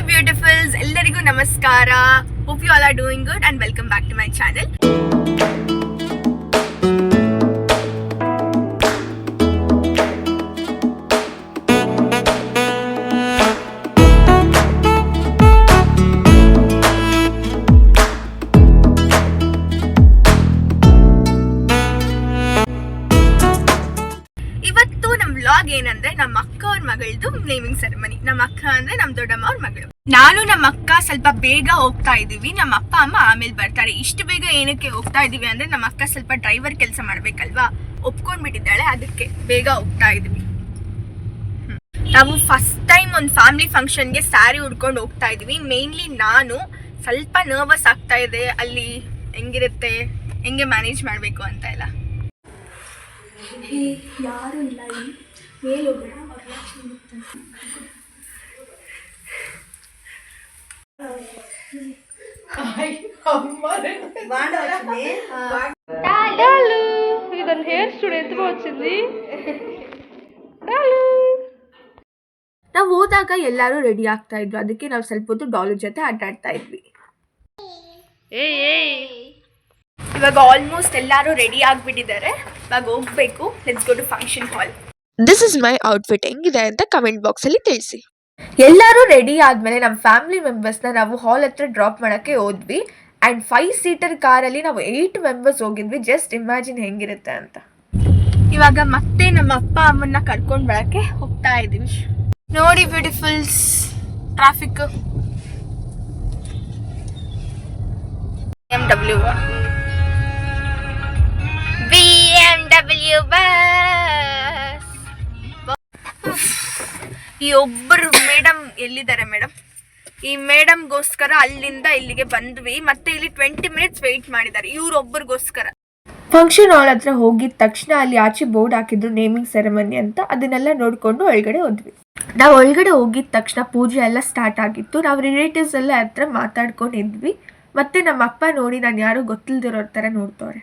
ಬ್ಯೂಟಿಫುಲ್ಸ್, ಎಲ್ಲರಿಗೂ ನಮಸ್ಕಾರ. Hope you all are doing good and welcome back to my channel. Vlog ಏನಂದ್ರೆ ನಮ್ಮ ಅಕ್ಕ ಅವ್ರ ಮಗಳದು ನೇಮಿಂಗ್ ಸೆರೆಮನಿ. ನಮ್ಮ ಅಕ್ಕ ಅಂದ್ರೆ ನಮ್ ದೊಡ್ಡಮ್ಮ ಅವ್ರ ಮಗಳು. ನಾನು ನಮ್ಮ ಅಕ್ಕ ಸ್ವಲ್ಪ ಬೇಗ ಹೋಗ್ತಾ ಇದೀವಿ. ನಮ್ಮ ಅಪ್ಪ ಅಮ್ಮ ಆಮೇಲೆ ಬರ್ತಾರೆ. ಇಷ್ಟು ಬೇಗ ಏನಕ್ಕೆ ಹೋಗ್ತಾ ಇದೀವಿ ಅಂದ್ರೆ ನಮ್ಮ ಅಕ್ಕ ಸ್ವಲ್ಪ ಡ್ರೈವರ್ ಕೆಲಸ ಮಾಡ್ಬೇಕಲ್ವಾ, ಒಪ್ಕೊಂಡ್ಬಿಟ್ಟಿದ್ದಾಳೆ, ಅದಕ್ಕೆ ಬೇಗ ಹೋಗ್ತಾ ಇದೀವಿ. ನಾವು ಫಸ್ಟ್ ಟೈಮ್ ಒಂದು ಫ್ಯಾಮಿಲಿ ಫಂಕ್ಷನ್ಗೆ ಸ್ಯಾರಿ ಉಡ್ಕೊಂಡು ಹೋಗ್ತಾ ಇದೀವಿ. ಮೇನ್ಲಿ ನಾನು ಸ್ವಲ್ಪ ನರ್ವಸ್ ಆಗ್ತಾ ಇದೆ, ಅಲ್ಲಿ ಹೆಂಗಿರುತ್ತೆ, ಹೆಂಗೆ ಮ್ಯಾನೇಜ್ ಮಾಡಬೇಕು ಅಂತ ಎಲ್ಲ. ಯಾರು ಇಲ್ಲ, ಮೇಲೆ ಹೋಗೋಣ. ఇదని హెయిర్ స్టూడియో ఎందుకు వచ్చింది? ನಾವು ಹೋದಾಗ ಎಲ್ಲರೂ ರೆಡಿ ಆಗ್ತಾ ಇದ್ರು, ಅದಕ್ಕೆ ನಾವು ಸ್ವಲ್ಪ ಹೊತ್ತು ಡಾಲು ಜೊತೆ ಆಟಾಡ್ತಾ ಇದ್ವಿ. ಇವಾಗ ಆಲ್ಮೋಸ್ಟ್ ಎಲ್ಲರೂ ರೆಡಿ ಆಗಿಬಿಟ್ಟಿದ್ದಾರೆ. ಇವಾಗ ಹೋಗ್ಬೇಕು. Let's go to function hall. This is my outfit. ಹೆಂಗಿದೆ ಅಂತ ಕಮೆಂಟ್ ಬಾಕ್ಸ್ ಅಲ್ಲಿ ತಿಳಿಸಿ. ಎಲ್ಲರೂ ರೆಡಿ ಆದ್ಮೇಲೆ ನಮ್ಮ ಫ್ಯಾಮಿಲಿ ಮೆಂಬರ್ಸ್ನ ನಾವು ಹಾಲ್ ಹತ್ರ ಡ್ರಾಪ್ ಮಾಡಕ್ಕೆ ಹೋದ್ವಿ. ಅಂಡ್ 5 ಸೀಟರ್ ಕಾರಲ್ಲಿ ನಾವು 8 ಮೆಂಬರ್ಸ್ ಹೋಗಿದ್ವಿ. ಜಸ್ಟ್ ಇಮ್ಯಾಜಿನ್ ಹೆಂಗಿರುತ್ತೆ ಅಂತ. ಇವಾಗ ಮತ್ತೆ ನಮ್ಮ ಅಪ್ಪ ಅಮ್ಮನ್ನ ಕರ್ಕೊಂಡು ಬರಕ್ಕೆ ಹೋಗ್ತಾ ಇದೀವಿ. ನೋಡಿ ಬ್ಯೂಟಿಫುಲ್ಸ್, ಟ್ರಾಫಿಕ್. BMW bus. ಈ ಒಬ್ಬರು ಮೇಡಮ್ ಎಲ್ಲಿದ್ದಾರೆ ಮೇಡಮ್? ಈ ಮೇಡಮ್ಗೋಸ್ಕರ ಅಲ್ಲಿಂದ ಇಲ್ಲಿಗೆ ಬಂದ್ವಿ. ಮತ್ತೆ ಇಲ್ಲಿ 20 ಮಿನಿಟ್ಸ್ ವೆಯ್ಟ್ ಮಾಡಿದ್ದಾರೆ ಇವ್ರೊಬ್ಬರಿಗೋಸ್ಕರ. ಫಂಕ್ಷನ್ ಹಾಲ್ ಹತ್ರ ಹೋಗಿದ ತಕ್ಷಣ ಅಲ್ಲಿ ಆಚೆ ಬೋರ್ಡ್ ಹಾಕಿದ್ರು ನೇಮಿಂಗ್ ಸೆರೆಮನಿ ಅಂತ. ಅದನ್ನೆಲ್ಲ ನೋಡ್ಕೊಂಡು ಒಳಗಡೆ ಹೋದ್ವಿ. ನಾವು ಒಳಗಡೆ ಹೋಗಿದ ತಕ್ಷಣ ಪೂಜೆ ಎಲ್ಲ ಸ್ಟಾರ್ಟ್ ಆಗಿತ್ತು. ನಾವು ರಿಲೇಟಿವ್ಸ್ ಎಲ್ಲ ಹತ್ರ ಮಾತಾಡ್ಕೊಂಡಿದ್ವಿ. ಮತ್ತೆ ನಮ್ಮ ಅಪ್ಪ ನೋಡಿ ನಾನು ಯಾರು ಗೊತ್ತಿಲ್ದಿರೋರ ಥರ ನೋಡ್ತವ್ರೆ.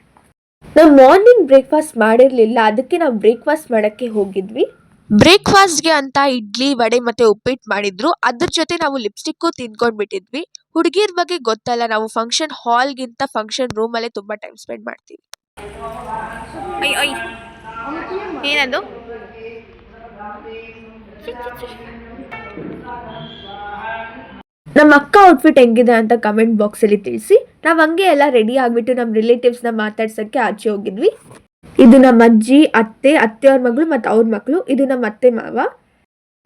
ನಾವು ಮಾರ್ನಿಂಗ್ ಬ್ರೇಕ್ಫಾಸ್ಟ್ ಮಾಡಿರಲಿಲ್ಲ, ಅದಕ್ಕೆ ನಾವು ಬ್ರೇಕ್ಫಾಸ್ಟ್ ಮಾಡೋಕ್ಕೆ ಹೋಗಿದ್ವಿ. ಬ್ರೇಕ್ಫಾಸ್ಟ್ಗೆ ಅಂತ ಇಡ್ಲಿ, ವಡೆ ಮತ್ತೆ ಉಪ್ಪಿಟ್ಟು ಮಾಡಿದ್ರು. ಅದ್ರ ಜೊತೆ ನಾವು ಲಿಪ್ಸ್ಟಿಕ್ಕು ತಿನ್ಕೊಂಡ್ಬಿಟ್ಟಿದ್ವಿ. ಹುಡುಗಿಯರ ಬಗ್ಗೆ ಗೊತ್ತಲ್ಲ, ನಾವು ಫಂಕ್ಷನ್ ಹಾಲ್ಗಿಂತ ಫಂಕ್ಷನ್ ರೂಮಲ್ಲೇ ತುಂಬ ಟೈಮ್ ಸ್ಪೆಂಡ್ ಮಾಡ್ತೀವಿ. ಏನದು? ನಮ್ಮ ಅಕ್ಕ ಔಟ್ಫಿಟ್ ಹೆಂಗಿದೆ ಅಂತ ಕಮೆಂಟ್ ಬಾಕ್ಸಲ್ಲಿ ತಿಳಿಸಿ. ನಾವು ಹಂಗೆ ಎಲ್ಲ ರೆಡಿ ಆಗಿಬಿಟ್ಟು ನಮ್ಮ ರಿಲೇಟಿವ್ಸ್ನ ಮಾತಾಡ್ಸೋಕ್ಕೆ ಆಚೆ ಹೋಗಿದ್ವಿ. ಇದು ನಮ್ಮ ಅಜ್ಜಿ, ಅತ್ತೆಯವ್ರ ಮಗಳು ಮತ್ತು ಅವ್ರ ಮಕ್ಕಳು. ಇದು ನಮ್ಮ ಅತ್ತೆ ಮಾವ.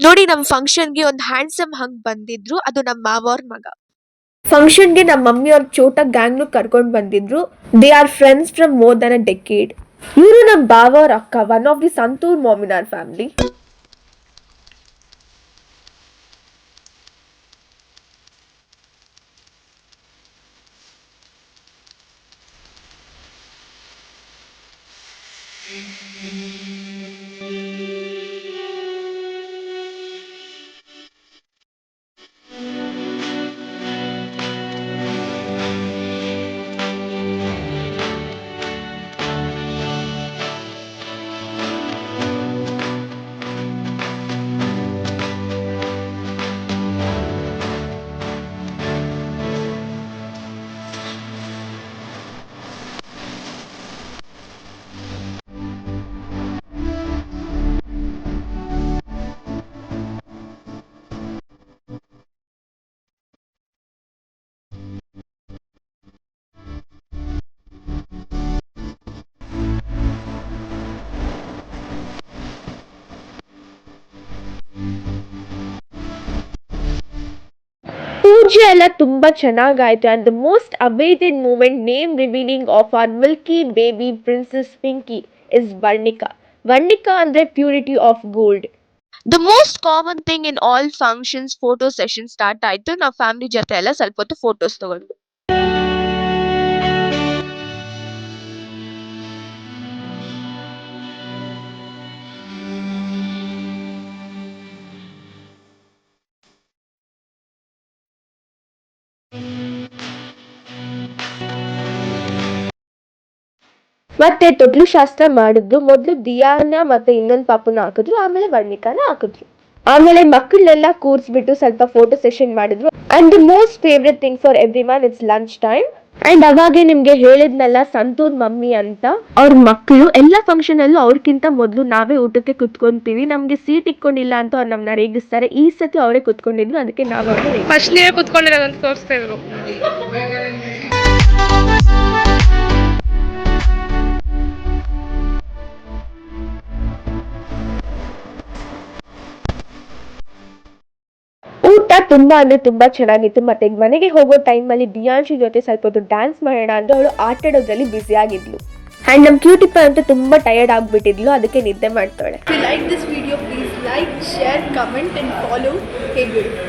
ನೋಡಿ, ನಮ್ಮ ಫಂಕ್ಷನ್ಗೆ ಒಂದು ಹ್ಯಾಂಡ್ಸಮ್ ಹಂಗ್ ಬಂದಿದ್ರು, ಅದು ನಮ್ಮ ಮಾವ ಅವ್ರ ಮಗ. ಫಂಕ್ಷನ್ಗೆ ನಮ್ಮ ಮಮ್ಮಿ ಅವ್ರ ಚೋಟಾ ಗ್ಯಾಂಗ್ನು ಕರ್ಕೊಂಡು ಬಂದಿದ್ರು. They are friends from more than a decade. ಇವರು ನಮ್ಮ ಬಾವ ಅವ್ರ ಅಕ್ಕ, one of the Santoor mom in our family. ಪೂಜೆ ಎಲ್ಲ ತುಂಬಾ ಚೆನ್ನಾಗಾಯ್ತು. And the most awaited moment, name revealing of our milky baby princess Pinky is Varnika. Varnika ಅಂದ್ರೆ purity of gold. The most common thing in all functions, photo session start ಆಯ್ತು. ನಾವು family ಜೊತೆ ಎಲ್ಲ ಸ್ವಲ್ಪ ಹೊತ್ತು ಫೋಟೋಸ್ ತಗೊಂಡು. ಮತ್ತೆ ತೊಟ್ಲು ಶಾಸ್ತ್ರ ಮಾಡಿದ್ರು. ಮೊದಲು ದಿಯಾನ ಮತ್ತೆ ಇನ್ನೊಂದು ಪಾಪನ ಹಾಕಿದ್ರು, ಆಮೇಲೆ ವರ್ಣಿಕಾನ ಹಾಕಿದ್ರು. ಆಮೇಲೆ ಮಕ್ಕಳನ್ನೆಲ್ಲ ಕೂರಿಸ್ಬಿಟ್ಟು ಸ್ವಲ್ಪ ಫೋಟೋ ಸೆಷನ್ ಮಾಡಿದ್ರು. And the most favourite thing for every one it's lunch time. And ಅವಾಗೆ ನಿಮ್ಗೆ ಹೇಳಿದ್ನಲ್ಲ ಸಂತೂರ್ ಮಮ್ಮಿ ಅಂತ, ಅವ್ರ ಮಕ್ಕಳು ಎಲ್ಲ ಫಂಕ್ಷನ್ ಅಲ್ಲೂ ಅವ್ರಕ್ಕಿಂತ ಮೊದಲು ನಾವೇ ಊಟಕ್ಕೆ ಕುತ್ಕೊಂತೀವಿ. ನಮ್ಗೆ ಸೀಟ್ ಇಟ್ಕೊಂಡಿಲ್ಲ ಅಂತ ಅವ್ರು ನಮ್ಮನ್ನ ರೇಗಿಸ್ತಾರೆ. ಈ ಸತಿ ಅವರೇ ಕುತ್ಕೊಂಡಿದ್ರು, ಅದಕ್ಕೆ ನಾವು ಫಸ್ಟ್ ನೀವೇ ಕುತ್ಕೊಂಡಿರೋದಂತ ತೋರಿಸ್ತಾ ಇದ್ರು. ಊಟ ತುಂಬಾ ಅಂದ್ರೆ ತುಂಬಾ ಚೆನ್ನಾಗಿತ್ತು. ಮತ್ತೆ ಮನೆಗೆ ಹೋಗೋ ಟೈಮಲ್ಲಿ ದಿಯಾಂಶಿ ಜೊತೆ ಸ್ವಲ್ಪ ಹೊತ್ತು ಡ್ಯಾನ್ಸ್ ಮಾಡೋಣ ಅಂದ್ರೆ ಅವಳು ಆಟಾಡೋದ್ರಲ್ಲಿ ಬ್ಯುಸಿ ಆಗಿದ್ಲು. ಅಂಡ್ ನಮ್ ಕ್ಯೂಟಿಪ್ಪ ಅಂತೂ ತುಂಬಾ ಟಯರ್ಡ್ ಆಗ್ಬಿಟ್ಟಿದ್ಲು, ಅದಕ್ಕೆ ನಿದ್ದೆ ಮಾಡ್ತಾಳೆ. Like this video, please like, share, comment and follow.